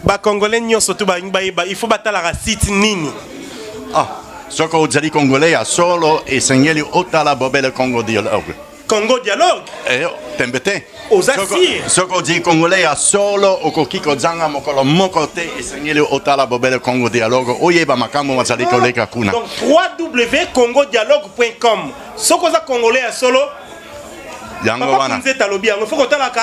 ba congolais nyonso to ba il faut batala la site nini. Ah, soko ozali congolais ya solo esengeli otala bobele Congo dialogue. Congo dialogue. Tembete. Osasi. Soko ozali congolais ya solo okokiko zanga mokolo mokote esengeli otala bobele Congo dialogue. Oyeba makambo mazali koleka kuna. Donc www.congodialogue.com. Soko za congolais ya solo. Yango wana. Nze talobi yango foko talaka.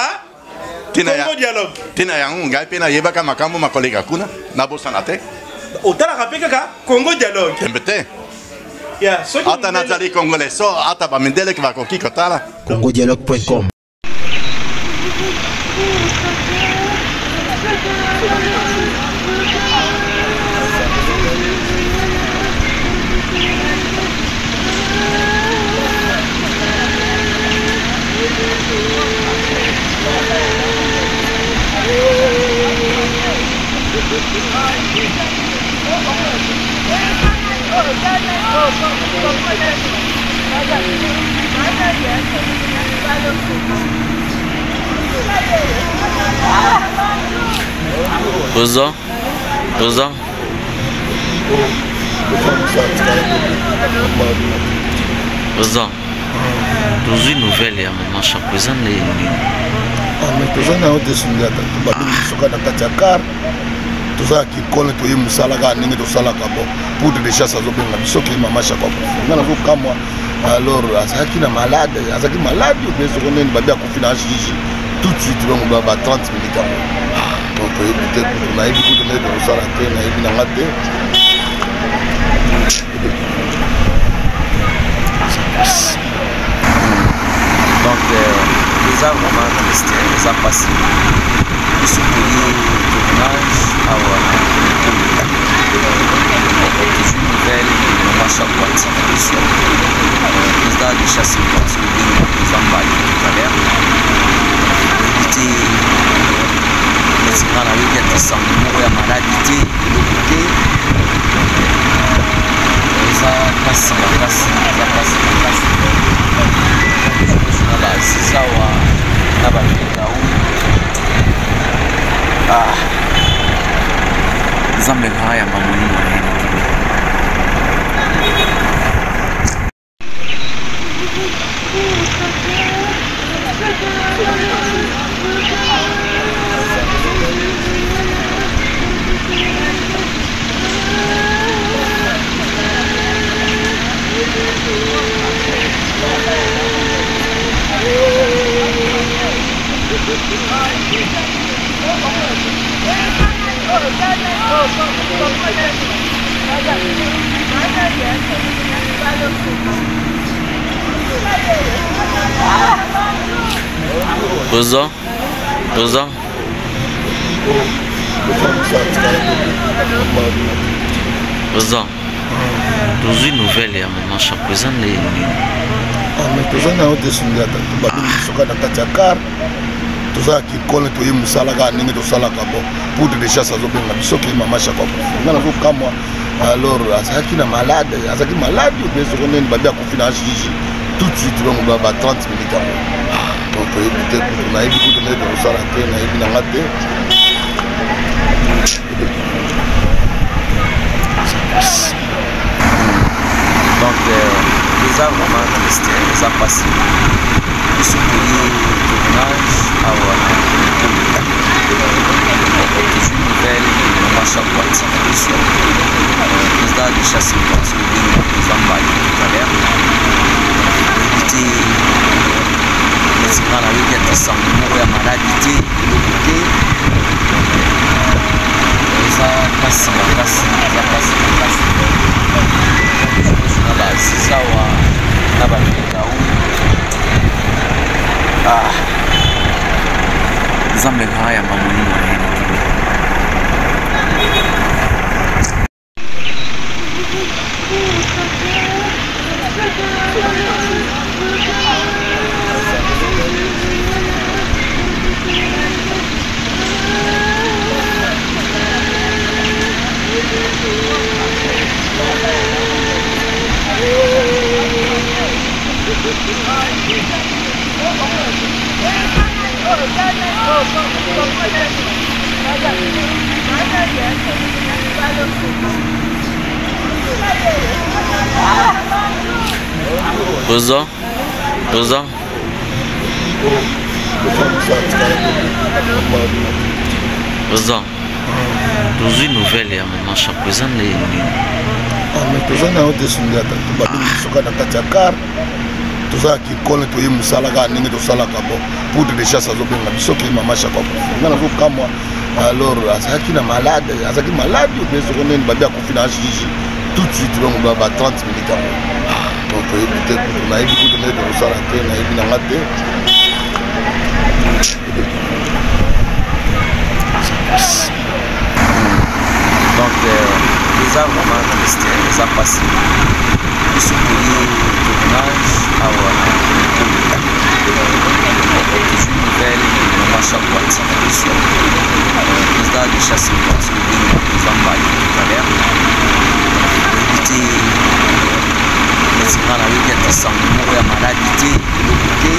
Congo dialogue. Tina yango ngai pena yebaka makambo makoleka kuna na bosana te. Otala kapeka Congo dialogue. Tembete. Yeah, so ata nazali congolais so ata bamendele ki bakoki kotala congodialogue.com. Posa. Tous une nouvelle ya maman Chapesan les. Mais Chapesan a été soumis à tout. Babin soka na katakar. Tout ça qui colle to ye musala ga ningi to sala ka bo. Pour de chasse azo benga bisoki maman Chapesan. Ngana zo kamwa. Alors azaki na malade, azaki malade ou bien soko neni babia ko financer tout de suite donc ba 30 minutes. Donc peut-être on a eu beaucoup de monde au sala te na yebi na ngate. Donc, les a vraiment resté, les a passé. Ils sont payés le tournage à toujours nouvelle, on chaque fois de sa production. Nous avons des chasses pour les emballés tout à l'heure. Éviter les signaux à l'égard de sang, mourir maladie, de côté. Ça passe, ça passe. Sawa na balika zambe haya mamuni Posa. Tous une nouvelle ya maman Chapesan les. Mais Chapesan a été soumis à tout. Babin soka na katakar. Tout ça qui colle to ye musala ga ningi to sala ka bo. Pour de chasse azo benga bisoki maman Chapesan. Ngana zo kamwa. Alors azaki na malade, azaki malade ou bien soko neni babia ko financer tout de suite donc ba 30 minutes. Donc peut-être on a eu beaucoup de monde au sala te na yebi na ngate. Donc, les a vraiment resté, les a passé. Ils sont payés le tournage à toujours nouvelle, on chaque fois de sa production. Nous avons des chasses pour les emballés tout à l'heure. Éviter les signaux à l'égard de sang, mourir maladie, de côté. Ça passe. Sawa na balika zambe haya mamuni Rosa. Tozwi nouvelle ya mama Chapo eza nini? toza na otesunde ata tobabeli bisoka na kati ya kar toza kikole toye mosala kaka ndenge tosalaka bo poudre de chasse azobenga biso ke mama Chapo nga nazokamwa alors azalaki na malade azalaki malade obe soko nini babi akufi na HJJ tout de suite donc ba 30 minutes yango donc toyebi te kutu nayebi kutu ndenge tokosala te nayebi nanga te. Donc, les arbres vraiment restés, les arbres passés. Ils sont liés au tournage, à toujours nouvelle, maman Chapo à sa position. Le président de chasse pense que nous envoyons tout à l'heure. Éviter les signaux à l'œil de sang, mourir à maladie, l'obité.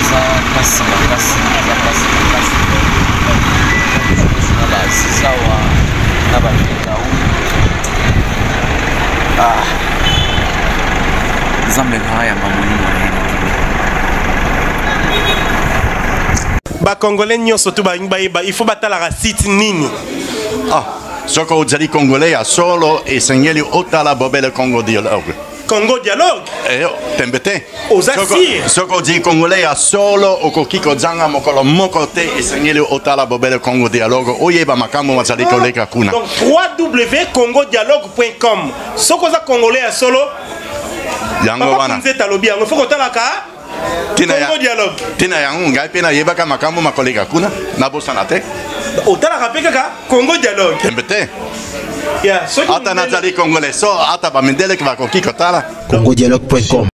Ça passe. Sawa na batenga zambe haya mamoni ba congolais nyonso to ba il faut batala la site nini soko ozali congolais ya solo esengeli otala bobele Congo dialogue tembete soko ozali congolais ya solo okoki kozanga mokolo moko te esengeli otala bobele Congo dialogue oyeba makambo mazali koleka kuna. Donc www.congodialogue.com soko za congolais ya solo yango wana nzeta lobi yango foko talaka Congo dialogue tina yango ngai pe nayebaka makambo makoleka kuna nabosana te otalaka pe kaka Congo dialogue tembete ata nazali congolais so ata bamindele bakoki kotala congodialogue.com